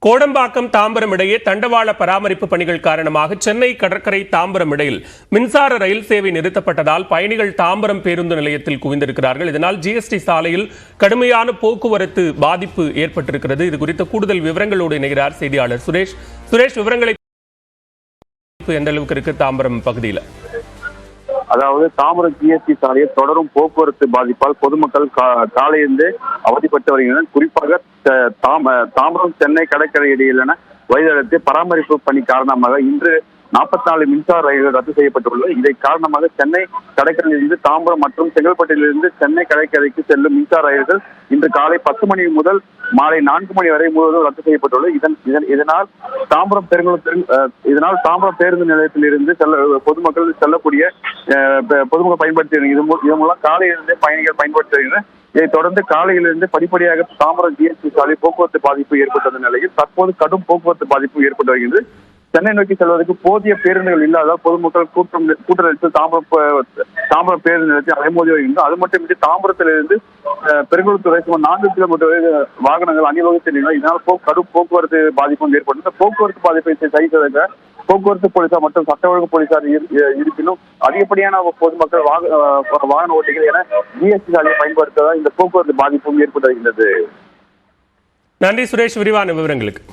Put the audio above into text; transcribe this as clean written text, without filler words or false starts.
கோடம்பாக்கம் தாம்பரம் இடையே தண்டவாள பராமரிப்பு பணிகள் காரணமாக சென்னை கடற்கரை தாம்பரம் இடையில் மின்சார ரயில் சேவை நிறுத்தப்பட்டதால் பயணிகள் தாம்பரம் பேருந்து நிலையத்தில் குவிந்திருக்கிறார்கள். இதனால் ஜிஎஸ்டி சாலையில் கடுமையான போக்குவரத்து பாதிப்பு ஏற்பட்டிருக்கிறது. இது குறித்த கூடுதல் விவரங்களோடு இணைகிறார் செய்தியாளர் சுரேஷ். விவரங்களை எந்த அளவுக்கு இருக்கு தாம்பரம் பகுதியில்? அதாவது தாம்பரம் ஜிஎஸ்டி சாலையில் தொடரும் போக்குவரத்து பாதிப்பால் பொதுமக்கள் காலையிலிருந்து அவதிப்பட்டு வருகின்றனர். குறிப்பாக தாம்பரம் சென்னை கடற்கரை இடையிலான வழித்தடத்தை பராமரிப்பு பணி காரணமாக இன்று 44 மின்சார ரயில்கள் ரத்து செய்யப்பட்டுள்ளது. இதை காரணமாக சென்னை கடற்கரையிலிருந்து தாம்பரம் மற்றும் செங்கல்பட்டிலிருந்து சென்னை கடற்கரைக்கு செல்லும் மின்சார ரயில்கள் இன்று காலை 10 மணி முதல் மாலை 4 மணி வரை முழுவதும் ரத்து செய்யப்பட்டுள்ளது. இதனால் தாம்பரம் பேருந்து நிலையத்தில் இருந்து பொதுமக்கள் செல்லக்கூடிய பொதுமக்கள் பயன்படுத்தி இதன் மூலம் காலையிலிருந்தே பயணிகள் பயன்படுத்தி வருகின்றனர். இதைத் தொடர்ந்து காலையிலிருந்து படிப்படியாக தாம்பரம் ஜிஎஸ்டி சாலை போக்குவரத்து பாதிப்பு ஏற்பட்ட நிலையில் தற்போது கடும் போக்குவரத்து பாதிப்பு ஏற்பட்டு வருகிறது. சென்னை நோக்கி செல்வதற்கு போதிய பேருந்துகள் இல்லாதால் பொதுமக்கள் கூட்ட நெரிசல் தாம்பரம் பேருந்து நிலையத்தில் அலைமோதி வருகின்றனர். அது மட்டுமின்றி தாம்பரத்திலிருந்து பெருங்குளத்தூர் சுமார் 4 கிலோமீட்டர் வாகனங்கள் அணிவகுத்து நின்றன. இதனால் கடும் போக்குவரத்து பாதிப்பும் ஏற்பட்டது. போக்குவரத்து பாதிப்பை சரி செய்த போக்குவரத்து போலீசார் மற்றும் சட்ட ஒழுங்கு போலீசார் இருப்பினும் அதிகப்படியான பொதுமக்கள் வாகன ஓட்டிகள் என ஜிஎஸ்டி சாலையை பயன்படுத்துவதால் இந்த போக்குவரத்து பாதிப்பும் ஏற்பட்டு வருகின்றது. நன்றி சுரேஷ், விரிவான விவரங்களுக்கு.